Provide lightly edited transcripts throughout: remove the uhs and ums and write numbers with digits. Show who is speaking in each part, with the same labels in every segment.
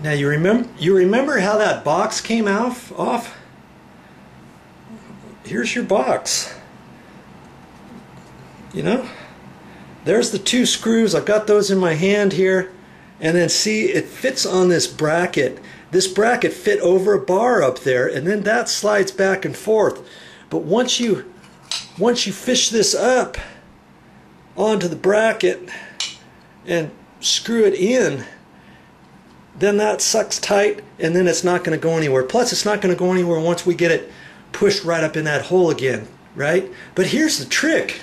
Speaker 1: Now you remember how that box came off? Here's your box. You know? There's the two screws. I've got those in my hand here. And then see, it fits on this bracket. This bracket fit over a bar up there, and then that slides back and forth. But once you fish this up onto the bracket and screw it in, then that sucks tight, and then it's not going to go anywhere. Plus, it's not going to go anywhere once we get it pushed right up in that hole again, right? But here's the trick.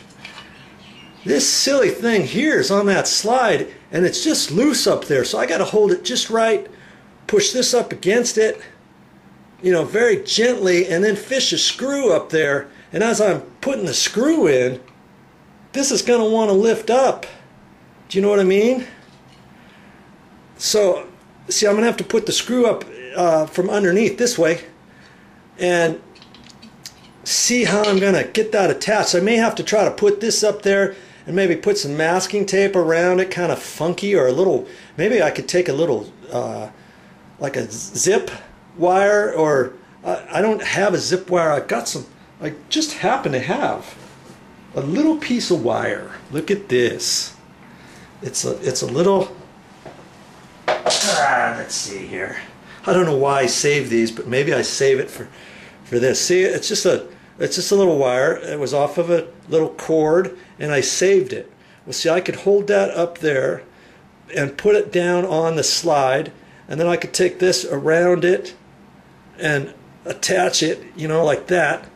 Speaker 1: This silly thing here is on that slide, and it's just loose up there, so I got to hold it just right, push this up against it, you know, very gently, and then fish a screw up there. And as I'm putting the screw in, this is going to want to lift up. Do you know what I mean? So, see, I'm going to have to put the screw up from underneath this way and see how I'm going to get that attached. I may have to try to put this up there and maybe put some masking tape around it, kind of funky, or a little, maybe I could take a little, like a zip wire, or I don't have a zip wire. I've got some, I just happen to have a little piece of wire. Look at this. It's a little, let's see here. I don't know why I save these, but maybe I save it for this. See, it's just a little wire. It was off of a little cord, and I saved it. Well, see, I could hold that up there and put it down on the slide, and then I could take this around it and attach it, you know, like that.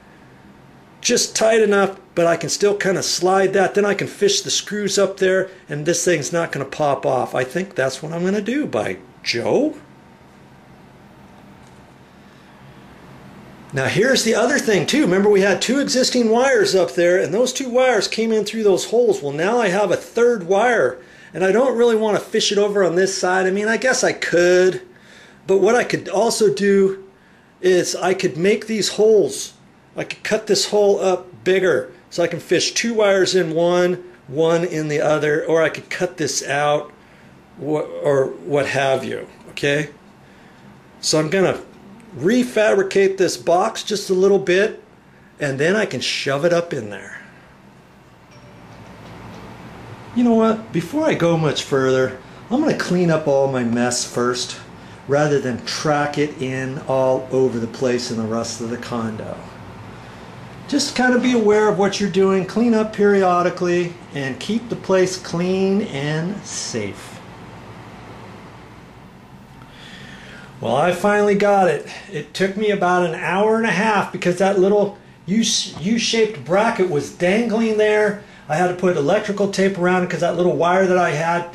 Speaker 1: Just tight enough, but I can still kind of slide that. Then I can fish the screws up there, and this thing's not going to pop off. I think that's what I'm going to do, by Joe. Now here's the other thing too. Remember, we had two existing wires up there, and those two wires came in through those holes. Well, now I have a third wire, and I don't really want to fish it over on this side. I mean, I guess I could, but what I could also do is I could make these holes. I could cut this hole up bigger so I can fish two wires in one in the other, or I could cut this out, or what have you, okay? So I'm going to refabricate this box just a little bit, and then I can shove it up in there. You know what? Before I go much further, I'm going to clean up all my mess first, rather than track it in all over the place in the rest of the condo. Just kind of be aware of what you're doing, clean up periodically, and keep the place clean and safe. Well, I finally got it. It took me about an hour and a half because that little U-shaped bracket was dangling there. I had to put electrical tape around it because that little wire that I had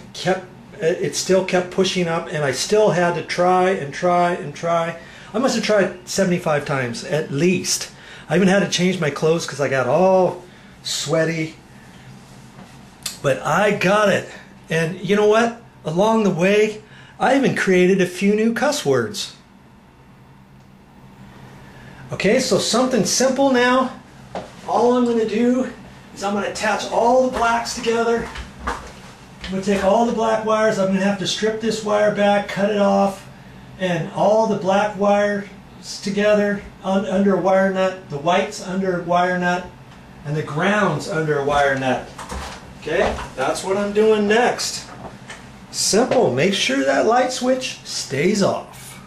Speaker 1: still kept pushing up, and I still had to try and try and try. I must have tried 75 times at least. I even had to change my clothes because I got all sweaty. But I got it. And you know what? Along the way, I even created a few new cuss words. Okay, so something simple now. All I'm going to do is I'm going to attach all the blacks together. I'm going to take all the black wires. I'm going to have to strip this wire back, cut it off, and all the black wires together under a wire nut, the whites under a wire nut, and the grounds under a wire nut. Okay, that's what I'm doing next. Simple. Make sure that light switch stays off.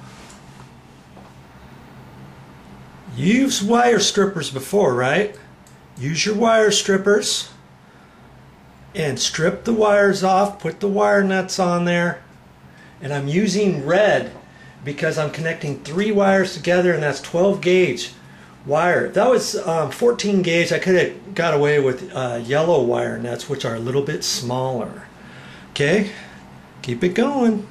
Speaker 1: You've used wire strippers before, right? Use your wire strippers and strip the wires off, put the wire nuts on there. And I'm using red because I'm connecting 3 wires together, and that's 12 gauge wire. If that was 14 gauge, I could have got away with yellow wire nuts, which are a little bit smaller. Okay, keep it going.